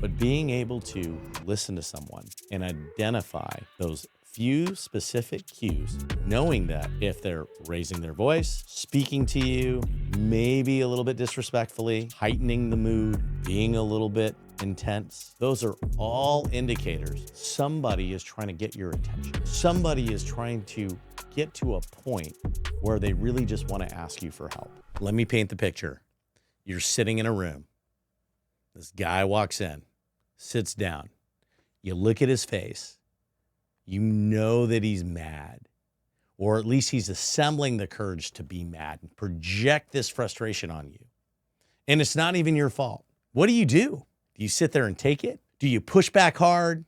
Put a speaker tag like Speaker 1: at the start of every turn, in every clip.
Speaker 1: But being able to listen to someone and identify those few specific cues, knowing that if they're raising their voice, speaking to you, maybe a little bit disrespectfully, heightening the mood, being a little bit intense, those are all indicators somebody is trying to get your attention. Somebody is trying to get to a point where they really just want to ask you for help. Let me paint the picture. You're sitting in a room. This guy walks in, sits down. You look at his face. You know that he's mad, or at least he's assembling the courage to be mad and project this frustration on you. And it's not even your fault. What do? Do you sit there and take it? Do you push back hard?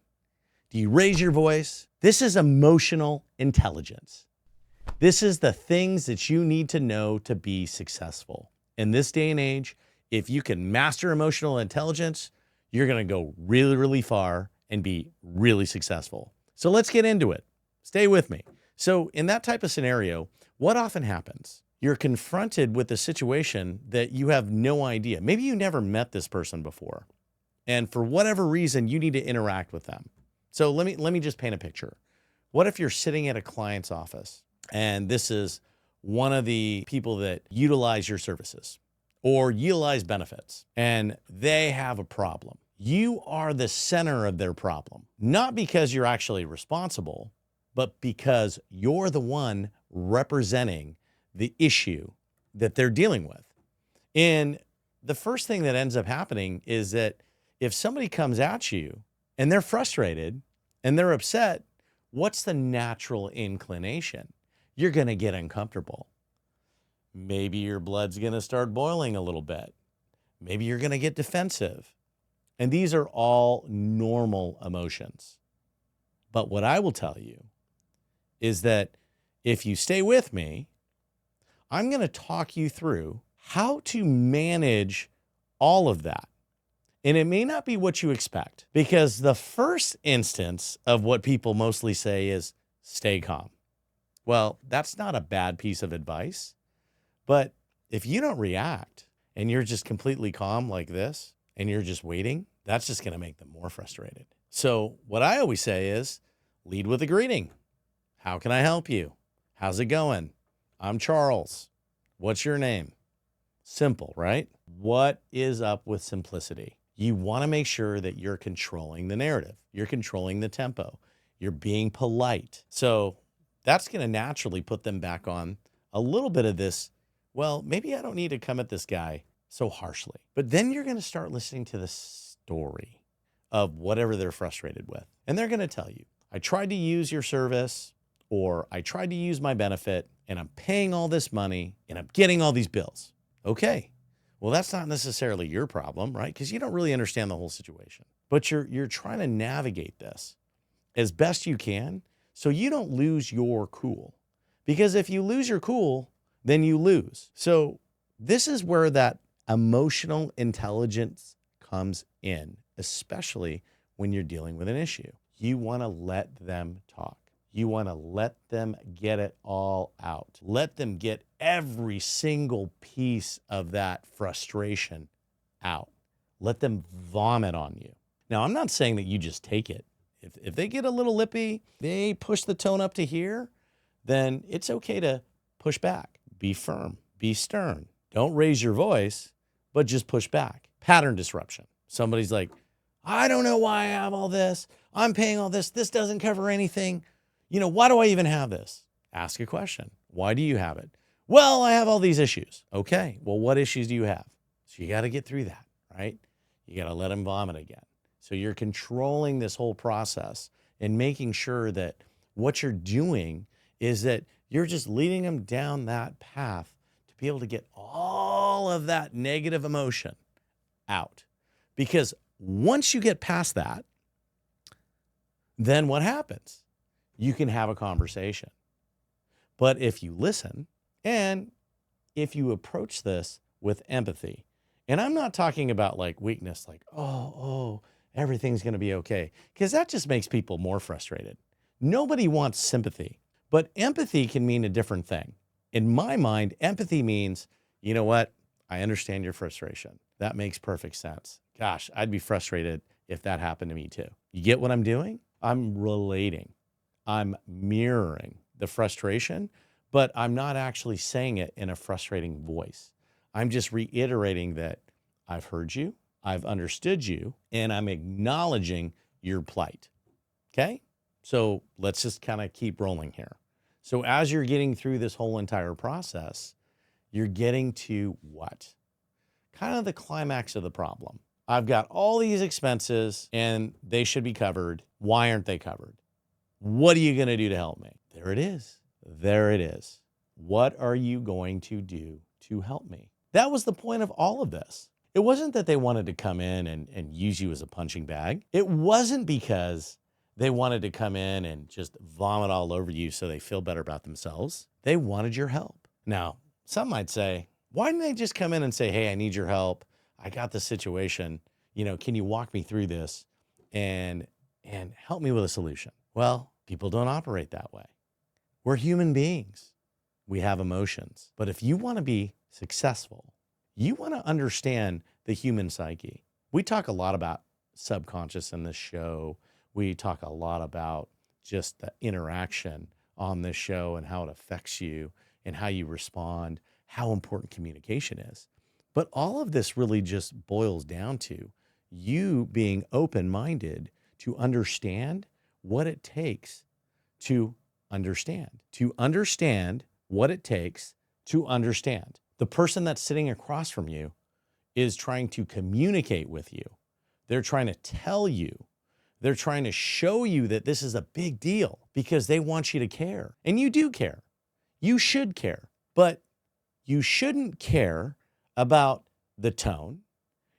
Speaker 1: Do you raise your voice? This is emotional intelligence. This is the things that you need to know to be successful. In this day and age, if you can master emotional intelligence, you're going to go really, really far and be really successful. So let's get into it. Stay with me. So in that type of scenario, what often happens? You're confronted with a situation that you have no idea. Maybe you never met this person before. And for whatever reason, you need to interact with them. So let me just paint a picture. What if you're sitting at a client's office and this is one of the people that utilize your services or utilize benefits, and they have a problem? You are the center of their problem, not because you're actually responsible, but because you're the one representing the issue that they're dealing with. And the first thing that ends up happening is that if somebody comes at you and they're frustrated and they're upset, what's the natural inclination? You're going to get uncomfortable. Maybe your blood's going to start boiling a little bit. Maybe you're going to get defensive. And these are all normal emotions. But what I will tell you is that if you stay with me, I'm going to talk you through how to manage all of that. And it may not be what you expect, because the first instance of what people mostly say is stay calm. Well, that's not a bad piece of advice. But if you don't react and you're just completely calm like this and you're just waiting, that's just going to make them more frustrated. So what I always say is lead with a greeting. How can I help you? How's it going? I'm Charles. What's your name? Simple, right? What is up with simplicity? You want to make sure that you're controlling the narrative. You're controlling the tempo. You're being polite. So that's going to naturally put them back on a little bit of this, well, maybe I don't need to come at this guy so harshly. But then you're going to start listening to the story of whatever they're frustrated with. And they're going to tell you, I tried to use your service, or I tried to use my benefit, and I'm paying all this money and I'm getting all these bills. Okay. Well, that's not necessarily your problem, right? Because you don't really understand the whole situation. But you're trying to navigate this as best you can so you don't lose your cool. Because if you lose your cool, then you lose. So this is where that emotional intelligence comes in, especially when you're dealing with an issue. You want to let them talk. You want to let them get it all out. Let them get every single piece of that frustration out. Let them vomit on you. Now, I'm not saying that you just take it. If they get a little lippy, they push the tone up to here, then it's okay to push back. Be firm. Be stern. Don't raise your voice, but just push back. Pattern disruption. Somebody's like, I don't know why I have all this. I'm paying all this. This doesn't cover anything. Why do I even have this? Ask a question. Why do you have it? Well, I have all these issues. Okay. Well, what issues do you have? So you got to get through that, right? You got to let them vomit again. So you're controlling this whole process and making sure that what you're doing is that you're just leading them down that path to be able to get all of that negative emotion out. Because once you get past that, then what happens? You can have a conversation. But if you listen and if you approach this with empathy, and I'm not talking about like weakness, like, oh, everything's going to be okay, because that just makes people more frustrated. Nobody wants sympathy, but empathy can mean a different thing. In my mind, empathy means, you know what? I understand your frustration. That makes perfect sense. Gosh, I'd be frustrated if that happened to me too. You get what I'm doing? I'm relating. I'm mirroring the frustration, but I'm not actually saying it in a frustrating voice. I'm just reiterating that I've heard you, I've understood you, and I'm acknowledging your plight. Okay? So let's just kind of keep rolling here. So as you're getting through this whole entire process, you're getting to what? Kind of the climax of the problem. I've got all these expenses and they should be covered. Why aren't they covered? What are you going to do to help me? There it is. There it is. What are you going to do to help me? That was the point of all of this. It wasn't that they wanted to come in and use you as a punching bag. It wasn't because they wanted to come in and just vomit all over you so they feel better about themselves. They wanted your help. Now, some might say, why didn't they just come in and say, hey, I need your help. I got this situation. Can you walk me through this and help me with a solution? Well, people don't operate that way. We're human beings. We have emotions. But if you want to be successful, you want to understand the human psyche. We talk a lot about subconscious in this show. We talk a lot about just the interaction on this show and how it affects you and how you respond, how important communication is. But all of this really just boils down to you being open-minded to understand what it takes to understand what it takes to understand. The person that's sitting across from you is trying to communicate with you. They're trying to tell you. They're trying to show you that this is a big deal because they want you to care. And you do care. You should care. But you shouldn't care about the tone.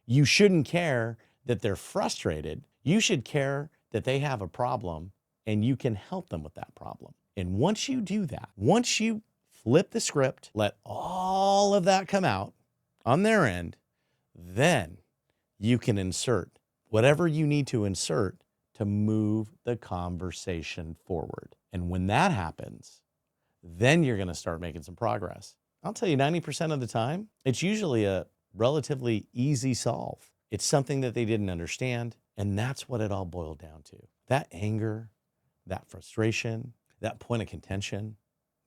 Speaker 1: You shouldn't care that they're frustrated. You should care that they have a problem and you can help them with that problem. And once you do that, once you flip the script, let all of that come out on their end, then you can insert whatever you need to insert to move the conversation forward. And when that happens, then you're going to start making some progress. I'll tell you, 90% of the time, it's usually a relatively easy solve. It's something that they didn't understand, and that's what it all boiled down to. That anger, that frustration, that point of contention,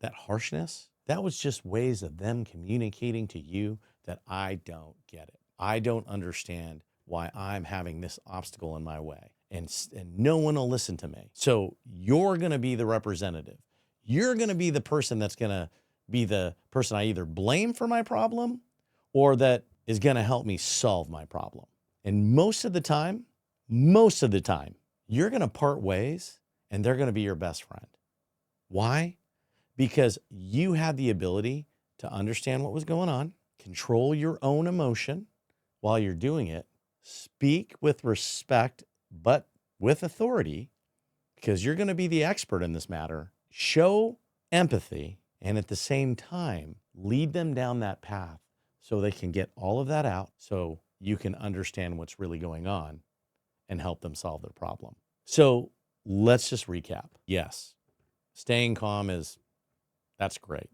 Speaker 1: that harshness, that was just ways of them communicating to you that I don't get it. I don't understand why I'm having this obstacle in my way, and no one will listen to me. So you're going to be the representative. You're going to be the person that's going to be the person I either blame for my problem or that is going to help me solve my problem. And most of the time, you're going to part ways and they're going to be your best friend. Why? Because you had the ability to understand what was going on, control your own emotion while you're doing it, speak with respect, but with authority, because you're going to be the expert in this matter. Show empathy and at the same time, lead them down that path so they can get all of that out so you can understand what's really going on and help them solve their problem. So let's just recap. Yes, staying calm that's great.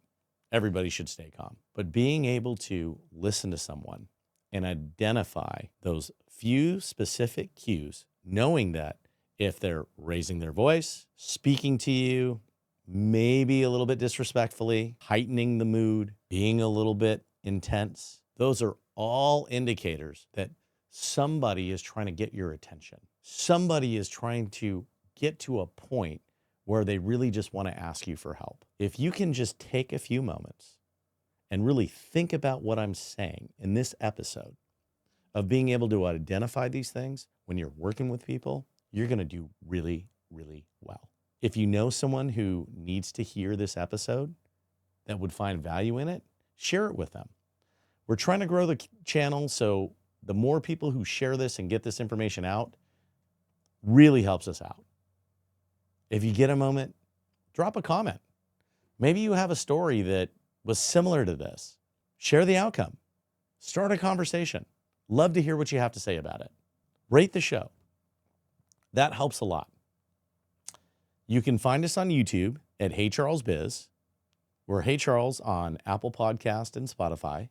Speaker 1: Everybody should stay calm. But being able to listen to someone and identify those few specific cues, knowing that if they're raising their voice, speaking to you, maybe a little bit disrespectfully, heightening the mood, being a little bit intense, those are all indicators that somebody is trying to get your attention. Somebody is trying to get to a point where they really just want to ask you for help. If you can just take a few moments and really think about what I'm saying in this episode of being able to identify these things when you're working with people, you're going to do really, really well. If you know someone who needs to hear this episode that would find value in it, share it with them. We're trying to grow the channel, so the more people who share this and get this information out really helps us out. If you get a moment, drop a comment. Maybe you have a story that was similar to this. Share the outcome. Start a conversation. Love to hear what you have to say about it. Rate the show. That helps a lot. You can find us on YouTube at Hey Charles Biz. We're Hey Charles on Apple Podcast and Spotify.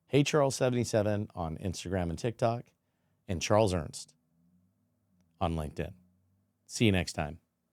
Speaker 1: Hey Charles 77 on Instagram and TikTok. And Charles Ernst. on LinkedIn. See you next time.